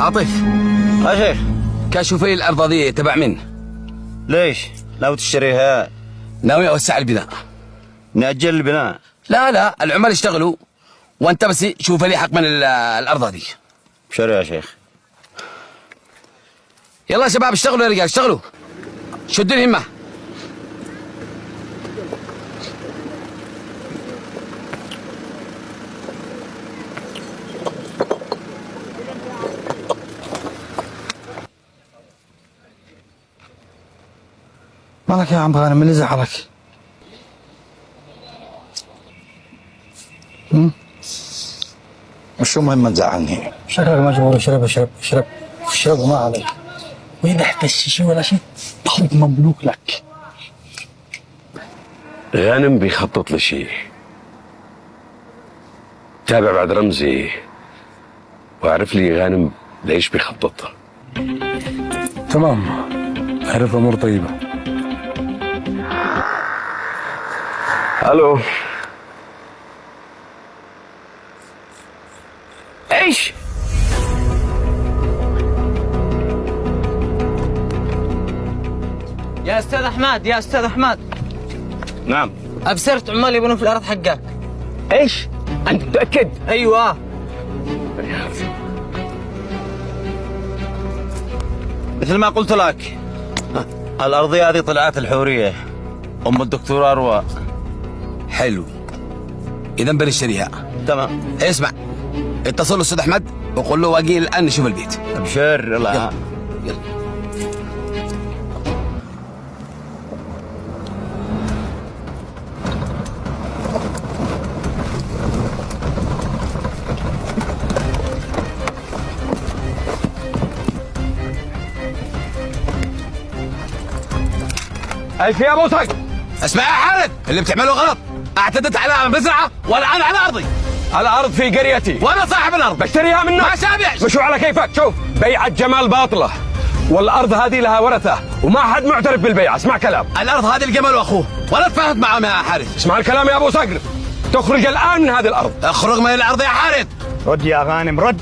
عاطف، يا شيخ كشف لي الأرض ذي تبع من؟ ليش؟ ناوي تشتريها؟ ناوي أوسع البناء. نأجل البناء؟ لا العمال يشتغلوا وأنت بس شوف لي حق من الأرض ذي. بشر يا شيخ. يلا يا شباب اشتغلوا يا رجال اشتغلوا، شدوا الهمة. مالك يا عم غانم، اللي زعلك؟ شو مهم ما تزعلني؟ شكلك مجبور. اشرب وما عليك. وإذا احتجت شيء ولا شيء تخرج مملوك لك. غانم بيخطط لشيء، تابع بعد رمزي واعرف لي غانم ليش بيخطط. تمام، عرف أمور طيبة. الو، ايش؟ يا استاذ احمد نعم. ابصرت عمال يبنون في الارض حقك. ايش؟ انت متاكد؟ ايوه. مثل ما قلت لك، الأرضية هذه طلعت الحورية أم الدكتور أروى. حلو، إذا بنشتريها. تمام. اسمع، اتصل له أستاذ أحمد وقول له واجي الآن نشوف البيت. أبشر. يلا. الف يا ابو صقر. اسمع يا حارث، اللي بتعمله غلط. اعتدت على مزرعة والآن على أرضي. الارض في قريتي وأنا صاحب الأرض. بشتريها منك. ما شابع. مشوا على كيفك. شوف، بيعة جمال باطلة، والارض هذه لها ورثة وما حد معترف بالبيعة. اسمع كلام. الأرض هذه الجمل وأخوه، ولا تفاهمت معهم يا حارث. اسمع الكلام يا ابو صقر، تخرج الان من هذه الارض. اخرج من الأرض يا حارث. رد يا غانم رد.